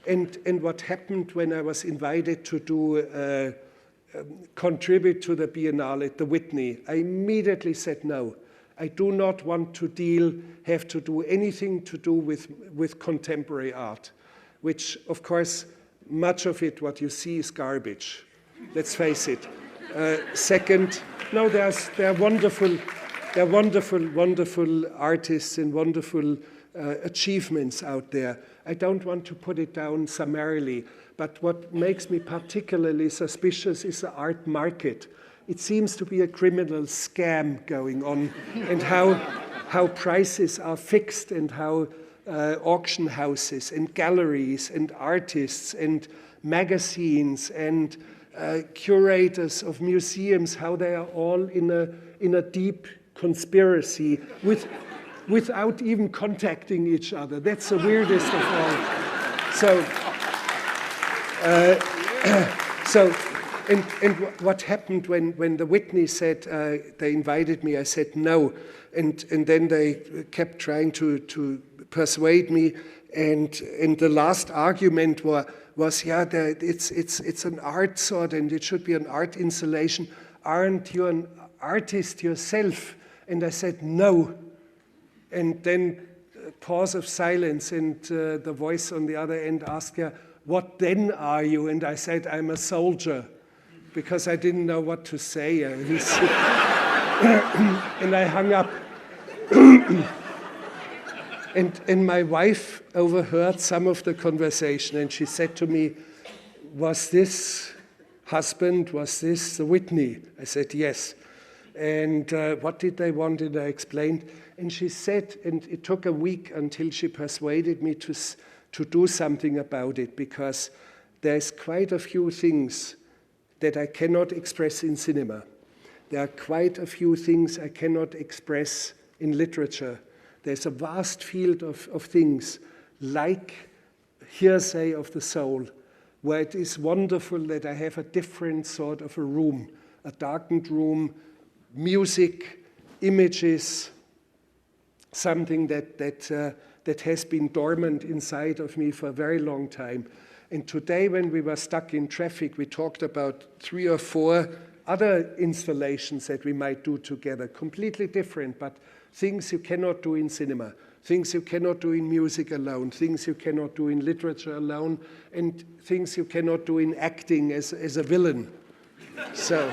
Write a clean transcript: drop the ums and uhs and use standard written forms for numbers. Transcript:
And what happened when I was invited to do contribute to the Biennale at the Whitney, I immediately said no. I do not want to have to do anything to do with contemporary art, which, of course, much of it, what you see, is garbage. Let's face it. Second, no, there are wonderful artists and wonderful achievements out there. I don't want to put it down summarily, but what makes me particularly suspicious is the art market. It seems to be a criminal scam going on, and how prices are fixed, and how auction houses and galleries and artists and magazines and curators of museums, how they are all in a deep conspiracy without even contacting each other. That's the weirdest of all. And what happened when the Whitney said they invited me, I said no, and then they kept trying to persuade me, and the last argument was it's an art sort, and it should be an art installation. Aren't you an artist yourself? And I said no. And then a pause of silence, and the voice on the other end asked, "Yeah, what then are you?" And I said, "I'm a soldier," because I didn't know what to say. And I hung up. And my wife overheard some of the conversation, and she said to me, "Was this the Whitney?" I said, "Yes." And what did they want? And I explained. And she said, and it took a week until she persuaded me to do something about it, because there's quite a few things that I cannot express in cinema. There are quite a few things I cannot express in literature. There's a vast field of things, like Hearsay of the Soul, where it is wonderful that I have a different sort of a room, a darkened room, music, images, something that has been dormant inside of me for a very long time. And today, when we were stuck in traffic, we talked about 3 or 4 other installations that we might do together, completely different, but things you cannot do in cinema, things you cannot do in music alone, things you cannot do in literature alone, and things you cannot do in acting as a villain. So